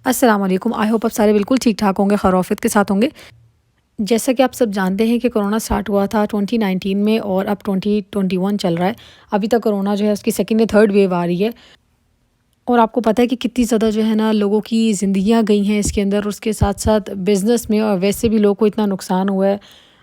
अस्सलाम वालेकुम। I hope आप सारे बिल्कुल ठीक ठाक होंगे, खैर के साथ होंगे। जैसा कि आप सब जानते हैं कि कोरोना स्टार्ट हुआ था 2019 में और अब 2021 चल रहा है। अभी तक कोरोना जो है उसकी सेकंड या थर्ड वेव आ रही है और आपको पता है कि कितनी ज़्यादा जो है ना लोगों की ज़िंदगियां गई हैं इसके अंदर। उसके साथ साथ बिज़नेस में और वैसे भी लोगों को इतना नुकसान हुआ है।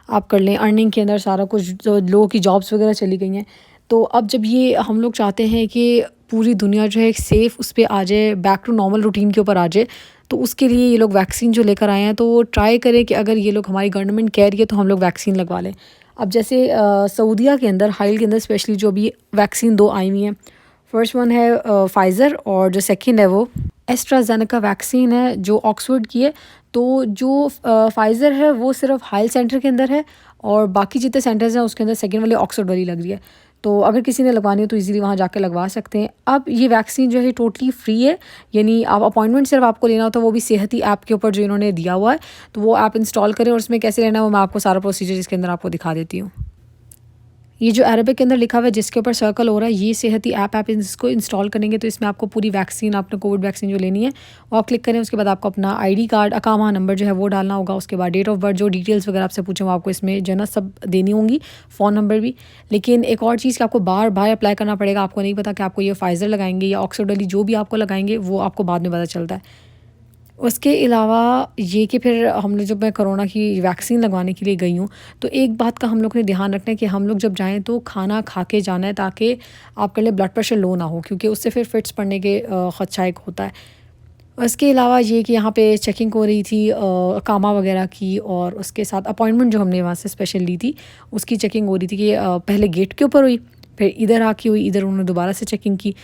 आप कर लें अर्निंग के अंदर सारा कुछ, जो लोगों की जॉब्स वगैरह चली गई हैं। तो अब जब ये हम लोग चाहते हैं कि पूरी दुनिया जो है एक सेफ़ उस पे आ जाए, बैक टू नॉर्मल रूटीन के ऊपर आ जाए, तो उसके लिए ये लोग वैक्सीन जो लेकर आए हैं, तो वो ट्राई करें कि अगर ये लोग, हमारी गवर्नमेंट कह रही है तो हम लोग वैक्सीन लगवा लें। अब जैसे सऊदीया के अंदर, हाइल के अंदर स्पेशली जो अभी वैक्सीन 2 आई हुई हैं। फर्स्ट वन है फ़ाइज़र और जो सेकंड है वो एस्ट्राज़ेनेका वैक्सीन है जो ऑक्सफोर्ड की है। तो जो फ़ाइज़र है वो सिर्फ हाइल सेंटर के अंदर है और बाकी जितने सेंटर्स हैं उसके अंदर सेकंड वाली ऑक्सफोर्ड वाली लग रही है। तो अगर किसी ने लगवानी हो तो इजीली वहाँ जाके लगवा सकते हैं। अब ये वैक्सीन जो है टोटली फ्री है, यानी आप अपॉइंटमेंट सिर्फ आपको लेना होता है, वो भी सेहती ऐप के ऊपर जो इन्होंने दिया हुआ है। तो वो ऐप इंस्टॉल करें और उसमें कैसे लेना है वो मैं आपको सारा प्रोसीजर इसके अंदर आपको दिखा देती हूँ। ये जो अरबिक के अंदर लिखा हुआ है जिसके ऊपर सर्कल हो रहा है, ये सेहती ऐप आप इसको इंस्टॉल करेंगे तो इसमें आपको पूरी वैक्सीन, आपने कोविड वैक्सीन जो लेनी है वो आप क्लिक करें। उसके बाद आपको अपना आईडी कार्ड, अकामा नंबर जो है वो डालना होगा। उसके बाद डेट ऑफ बर्थ, जो डिटेल्स वगैरह आपसे पूछें वो आपको इसमें जो है ना सब देनी होंगी, फ़ोन नंबर भी। लेकिन एक और चीज़ कि आपको बार बार अप्लाई करना पड़ेगा। आपको नहीं पता कि आपको ये फ़ाइज़र लगाएंगे या ऑक्सफोर्ड वाली जो भी आपको लगाएंगे वो आपको बाद में पता चलता है। उसके अलावा ये कि फिर हम लोग, जब मैं कोरोना की वैक्सीन लगवाने के लिए गई हूँ, तो एक बात का हम लोग ने ध्यान रखना है कि हम लोग जब जाएँ तो खाना खा के जाना है, ताकि आपके लिए ब्लड प्रेशर लो ना हो, क्योंकि उससे फिर फिट्स पड़ने के खदशा एक होता है। उसके अलावा ये कि यहाँ पे चेकिंग हो रही थी कामा वगैरह की, और उसके साथ अपॉइंटमेंट जो हमने वहाँ से स्पेशल ली थी उसकी चेकिंग हो रही थी कि पहले गेट के ऊपर हुई, फिर इधर आके हुई, इधर उन्होंने दोबारा से चेकिंग की।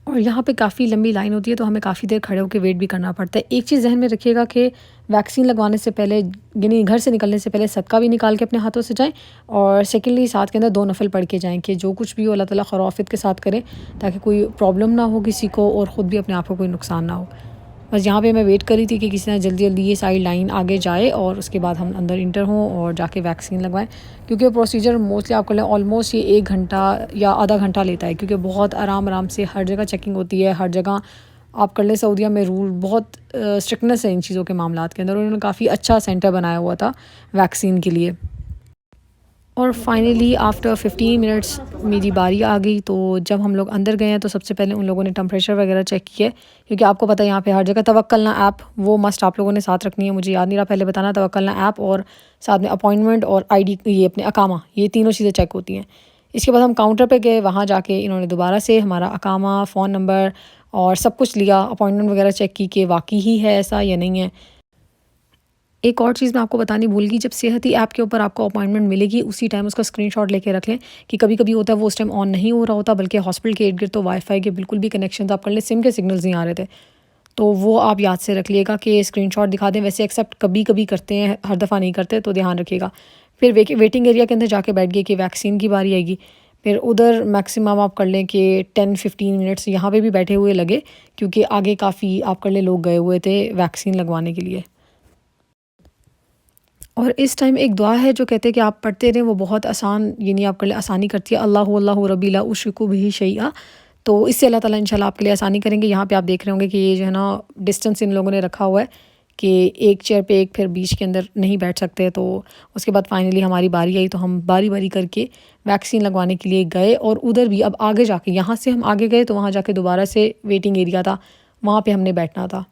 और यहाँ पे काफ़ी लंबी लाइन होती है तो हमें काफ़ी देर खड़े होकर वेट भी करना पड़ता है। एक चीज़ ज़हन में रखिएगा कि वैक्सीन लगवाने से पहले, यानी घर से निकलने से पहले, सदका भी निकाल के अपने हाथों से जाएं, और सेकेंडली साथ के अंदर 2 नफल पढ़ के जाएं कि जो कुछ भी हो अल्लाह ताला खैर आफियत के साथ करें, ताकि कोई प्रॉब्लम ना हो किसी को और ख़ुद भी अपने आप को कोई नुकसान ना हो। बस यहाँ पे मैं वेट करी थी कि किसी ने जल्दी जल्दी ये सारी लाइन आगे जाए और उसके बाद हम अंदर इंटर हों और जाके वैक्सीन लगवाएं, क्योंकि प्रोसीजर मोस्टली आप कर लें ऑलमोस्ट ये 1 घंटा या आधा घंटा लेता है, क्योंकि बहुत आराम आराम से हर जगह चेकिंग होती है। हर जगह आप कर लें, सऊदीया में रूल बहुत स्ट्रिक्टनेस है इन चीज़ों के मामलात के अंदर। उन्होंने काफ़ी अच्छा सेंटर बनाया हुआ था वैक्सीन के लिए। और फाइनली आफ्टर 15 मिनट्स मेरी बारी आ गई। तो जब हम लोग अंदर गए हैं तो सबसे पहले उन लोगों ने टेम्परेचर वगैरह चेक किया है, क्योंकि आपको पता है यहाँ पे हर जगह तवक्कलना ऐप वो मस्ट आप लोगों ने साथ रखनी है। मुझे याद नहीं रहा पहले बताना, तवक्कलना ऐप और साथ में अपॉइंटमेंट और आईडी, ये अपने अकामा, ये तीनों चीज़ें चेक होती हैं। इसके बाद हम काउंटर पे गए, वहाँ जाके इन्होंने दोबारा से हमारा अकामा, फ़ोन नंबर और सब कुछ लिया, अपॉइंटमेंट वगैरह चेक की कि वाकई ही है ऐसा या नहीं है। एक और चीज़ मैं आपको बतानी भूल गई, जब सेहती ऐप के ऊपर आपको अपॉइंटमेंट मिलेगी उसी टाइम उसका स्क्रीनशॉट लेके रख लें, कि कभी कभी होता है वो उस टाइम ऑन नहीं हो रहा होता, बल्कि हॉस्पिटल के इर्द गिर्द तो वाईफाई के बिल्कुल भी कनेक्शन आप कर लें, सिम के सिग्नल्स नहीं आ रहे थे। तो वो आप याद से रख लिएगा कि स्क्रीनशॉट दिखा दें। वैसे एक्सेप्ट कभी कभी करते हैं, हर दफ़ा नहीं करते, तो ध्यान रखिएगा। फिर वेटिंग एरिया के अंदर जाके बैठ गए कि वैक्सीन की बारी आएगी। फिर उधर मैक्सिमम आप कर लें कि 10-15 मिनट्स यहाँ पे भी बैठे हुए लगे, क्योंकि आगे काफ़ी आप कर लें लोग गए हुए थे वैक्सीन लगवाने के लिए। और इस टाइम एक दुआ है जो कहते हैं कि आप पढ़ते रहें, वो बहुत आसान, यानी आपके लिए आसानी करती है। अल्लाहु अल्लाहु रब्बी ला उश्रिकु बिही शैआ। तो इससे अल्लाह ताला इंशाल्लाह आपके लिए आसानी करेंगे। यहाँ पे आप देख रहे होंगे कि ये जो है ना डिस्टेंस इन लोगों ने रखा हुआ है कि एक चेयर पे एक, फिर बीच के अंदर नहीं बैठ सकते। तो उसके बाद फाइनली हमारी बारी आई, तो हम बारी बारी करके वैक्सीन लगवाने के लिए गए। और उधर भी अब आगे जाके, यहाँ से हम आगे गए तो वहाँ जाके दोबारा से वेटिंग एरिया था, वहाँ पर हमने बैठना था।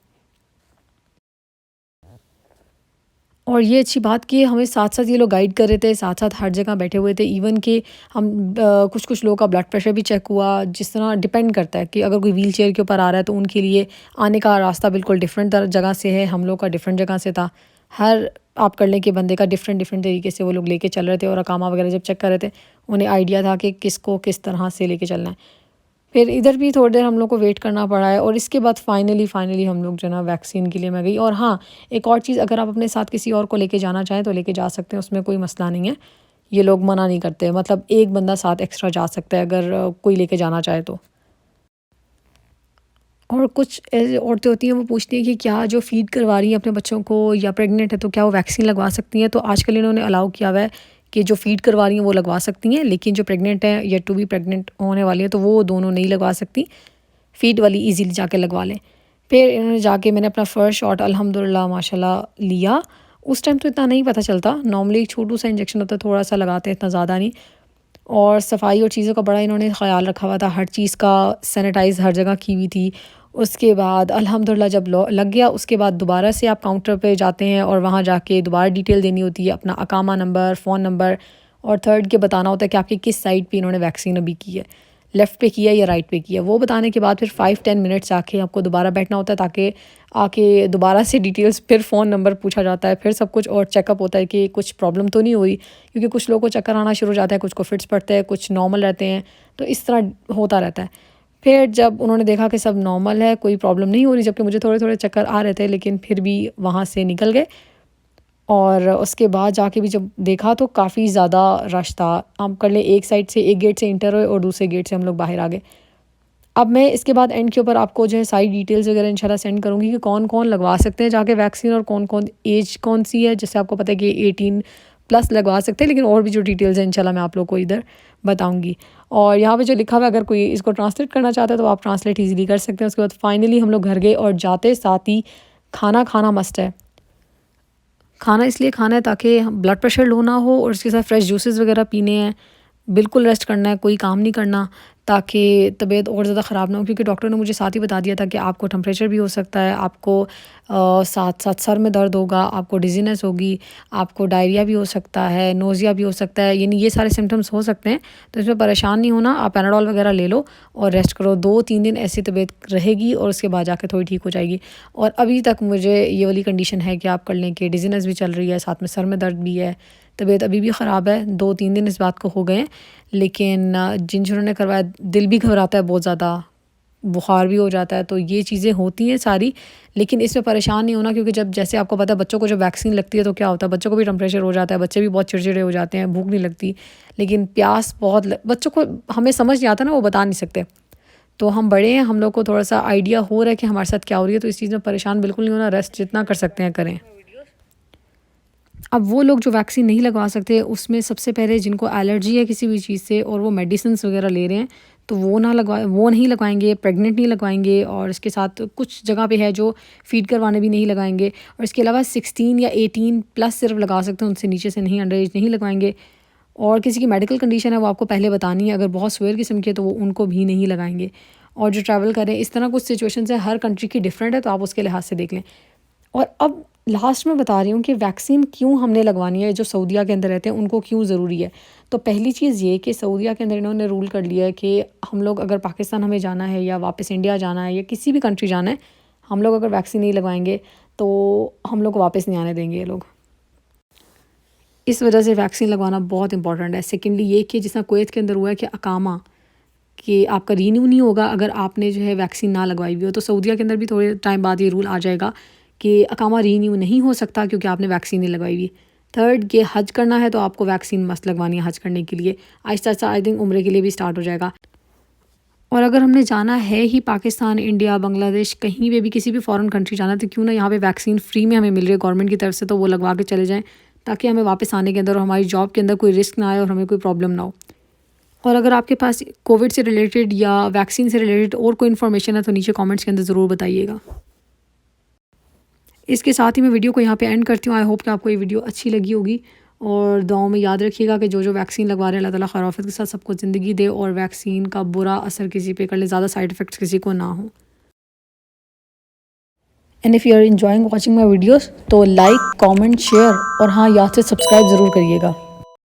और ये अच्छी बात कि हमें साथ-साथ ये लोग गाइड कर रहे थे, साथ-साथ हर जगह बैठे हुए थे। इवन कि हम कुछ-कुछ लोगों का ब्लड प्रेशर भी चेक हुआ। जिस तरह डिपेंड करता है कि अगर कोई व्हील चेयर के ऊपर आ रहा है तो उनके लिए आने का रास्ता बिल्कुल डिफरेंट जगह से है, हम लोग का डिफरेंट जगह से था। हर आप कर लें कि बंदे का डिफरेंट डिफरेंट तरीके से वो लोग लेके चल रहे थे, और अकामा वगैरह जब चेक कर रहे थे उन्हें आइडिया था कि किसको किस तरह से लेके चलना है। फिर इधर भी थोड़ी देर हम लोग को वेट करना पड़ा है, और इसके बाद फाइनली हम लोग जो है ना वैक्सीन के लिए मैं गई। और हाँ, एक और चीज़, अगर आप अपने साथ किसी और को लेके जाना चाहें तो लेके जा सकते हैं, उसमें कोई मसला नहीं है। ये लोग मना नहीं करते, मतलब एक बंदा साथ एक्स्ट्रा जा सकता है अगर कोई लेके जाना चाहे तो। और कुछ ऐसी औरतें होती हैं वो पूछती हैं कि क्या जो फ़ीड करवा रही हैं अपने बच्चों को या प्रेग्नेंट है तो क्या वो वैक्सीन लगवा सकती हैं। तो आजकल इन्होंने अलाउ किया हुआ है कि जो फ़ीड करवा रही हैं वो लगवा सकती हैं, लेकिन जो प्रेग्नेंट हैं या टू बी प्रेग्नेंट होने वाली हैं तो वो दोनों नहीं लगवा सकती। फ़ीड वाली ईज़िली जाके लगवा लें। फिर इन्होंने जाके मैंने अपना फ़र्स्ट शॉट अल्हम्दुलिल्लाह माशाल्लाह लिया। उस टाइम तो इतना नहीं पता चलता, नॉर्मली एक छोटू सा इंजेक्शन होता है, थोड़ा-सा लगाते हैं, इतना ज़्यादा नहीं। और सफाई और चीज़ों का बड़ा इन्होंने ख़्याल रखा हुआ था, हर चीज़ का सैनिटाइज़ हर जगह की हुई थी। उसके बाद अल्हम्दुलिल्लाह जब लग गया, उसके बाद दोबारा से आप काउंटर पे जाते हैं और वहाँ जाके दोबारा डिटेल देनी होती है, अपना अकामा नंबर, फ़ोन नंबर, और थर्ड के बताना होता है कि आपकी किस साइड पे इन्होंने वैक्सीन अभी की है, लेफ़्ट पे किया या राइट पे किया। वो बताने के बाद फिर 5-10 मिनट्स आके आपको दोबारा बैठना होता है, ताकि आके दोबारा से डिटेल्स, फिर फ़ोन नंबर पूछा जाता है, फिर सब कुछ और चेकअप होता है कि कुछ प्रॉब्लम तो नहीं हुई, क्योंकि कुछ लोगों को चक्कर आना शुरू हो जाता है, कुछ को फिट्स पड़ते हैं, कुछ नॉर्मल रहते हैं, तो इस तरह होता रहता है। फिर जब उन्होंने देखा कि सब नॉर्मल है, कोई प्रॉब्लम नहीं हो रही, जबकि मुझे थोड़े-थोड़े चक्कर आ रहे थे, लेकिन फिर भी वहाँ से निकल गए। और उसके बाद जाके भी जब देखा तो काफ़ी ज़्यादा रश था। हम कर लें एक साइड से, एक गेट से इंटर हुए और दूसरे गेट से हम लोग बाहर आ गए। अब मैं इसके बाद एंड के ऊपर आपको जो है सारी डिटेल्स वगैरह इंशाल्लाह सेंड करूँगी कि कौन-कौन लगवा सकते हैं जाके वैक्सीन, और कौन-कौन एज कौन-सी है, जैसे आपको पता है कि 18 प्लस लगवा सकते हैं, लेकिन और भी जो डिटेल्स हैं इंशाल्लाह मैं आप लोग को इधर बताऊँगी। और यहाँ पे जो लिखा हुआ है, अगर कोई इसको ट्रांसलेट करना चाहता है तो आप ट्रांसलेट ईज़िली कर सकते हैं। उसके बाद फाइनली हम लोग घर गए, और जाते साथ ही खाना खाना मस्ट है। खाना इसलिए खाना है ताकि ब्लड प्रेशर लो ना हो, और उसके साथ फ्रेश जूसेस वगैरह पीने हैं। बिल्कुल रेस्ट करना है, कोई काम नहीं करना, ताकि तबीयत और ज़्यादा ख़राब ना हो, क्योंकि डॉक्टर ने मुझे साथ ही बता दिया था कि आपको टेम्परेचर भी हो सकता है, आपको साथ साथ सर में दर्द होगा, आपको डिज़ीनेस होगी, आपको डायरिया भी हो सकता है, नोज़िया भी हो सकता है, यानी ये सारे सिम्टम्स हो सकते हैं। तो इसमें परेशान नहीं होना, आप पैराडोल वगैरह ले लो और रेस्ट करो। 2-3 दिन ऐसी तबीयत रहेगी, और उसके बाद जाके थोड़ी ठीक हो जाएगी। और अभी तक मुझे ये वाली कंडीशन है कि आप कर लें कि डिज़ीनेस भी चल रही है, साथ में सर में दर्द भी है, तबीयत अभी भी ख़राब है। 2-3 दिन इस बात को हो गए हैं। लेकिन जिन्होंने करवाया, दिल भी घबराता है बहुत ज़्यादा, बुखार भी हो जाता है, तो ये चीज़ें होती हैं सारी। लेकिन इसमें परेशान नहीं होना, क्योंकि जब, जैसे आपको पता है, बच्चों को जब वैक्सीन लगती है तो क्या होता है, बच्चों को भी टेम्परेचर हो जाता है, बच्चे भी बहुत चिड़चिड़े हो जाते हैं, भूख नहीं लगती, लेकिन प्यास बहुत बच्चों को हमें समझ नहीं आता ना, वो बता नहीं सकते। तो हम बड़े हैं, हम लोग को थोड़ा सा आइडिया हो रहा है कि हमारे साथ क्या हो रही है, तो इस चीज़ में परेशान बिल्कुल नहीं होना, रेस्ट जितना कर सकते हैं करें। अब वो लोग जो वैक्सीन नहीं लगवा सकते, उसमें सबसे पहले जिनको एलर्जी है किसी भी चीज़ से, और वो मेडिसिन्स वगैरह ले रहे हैं, तो वो वो नहीं लगवाएंगे, प्रेग्नेंट नहीं लगवाएंगे, और इसके साथ कुछ जगह पे है जो फ़ीड करवाने भी नहीं लगाएंगे। और इसके अलावा 16 या 18 प्लस सिर्फ लगा सकते हैं, उनसे नीचे से नहीं, अंडर एज नहीं लगवाएंगे। और किसी की मेडिकल कंडीशन है वो आपको पहले बतानी है, अगर बहुत सीवियर किस्म की है तो वो उनको भी नहीं लगाएंगे। और जो ट्रैवल करें, इस तरह कुछ सिचुएशन है, हर कंट्री की डिफरेंट है, तो आप उसके लिहाज से देख लें। और अब लास्ट में बता रही हूँ कि वैक्सीन क्यों हमने लगवानी है, जो सऊदीया के अंदर रहते हैं उनको क्यों ज़रूरी है। तो पहली चीज़ ये कि सऊदीया के अंदर इन्होंने रूल कर लिया है कि हम लोग अगर पाकिस्तान हमें जाना है, या वापस इंडिया जाना है, या किसी भी कंट्री जाना है, हम लोग अगर वैक्सीन नहीं लगवाएंगे तो हम लोग को वापस नहीं आने देंगे ये लोग। इस वजह से वैक्सीन लगवाना बहुत इंपॉर्टेंट है। सेकेंडली ये कि जिस तरह कुवैत के अंदर हुआ है कि अकामा, कि आपका रीन्यू नहीं होगा अगर आपने जो है वैक्सीन ना लगवाई हुई हो, तो सऊदीया के अंदर भी थोड़े टाइम बाद ये रूल आ जाएगा कि अकामा रीन्यू नहीं हो सकता क्योंकि आपने वैक्सीन नहीं लगवाई हुई। थर्ड, कि हज करना है तो आपको वैक्सीन मस्त लगवानी है हज करने के लिए। आहिस्ता आहिस्ता आई थिंक उम्रे के लिए भी स्टार्ट हो जाएगा। और अगर हमने जाना है ही पाकिस्तान, इंडिया, बांग्लादेश, कहीं पे भी किसी भी फॉरेन कंट्री जाना है, तो क्यों ना यहाँ पे वैक्सीन फ्री में हमें मिल रही है गवर्नमेंट की तरफ से, तो वो लगवा के चले जाएँ, ताकि हमें वापस आने के अंदर और हमारी जॉब के अंदर कोई रिस्क ना आए और हमें कोई प्रॉब्लम ना हो। और अगर आपके पास कोविड से रिलेटेड या वैक्सीन से रिलेटेड और कोई इन्फॉर्मेशन है तो नीचे कमेंट्स के अंदर ज़रूर बताइएगा। इसके साथ ही मैं वीडियो को यहाँ पे एंड करती हूँ। आई होप कि आपको ये वीडियो अच्छी लगी होगी, और दुआओं में याद रखिएगा कि जो जो वैक्सीन लगवा रहे हैं, अल्लाह ताला खैर-ओ-आफ़ियत के साथ सबको ज़िंदगी दे, और वैक्सीन का बुरा असर किसी पे कर ले, ज़्यादा साइड इफ़ेक्ट्स किसी को ना हो। And if you are enjoying watching my videos तो लाइक, कॉमेंट, शेयर, और हाँ, याद से सब्सक्राइब ज़रूर करिएगा।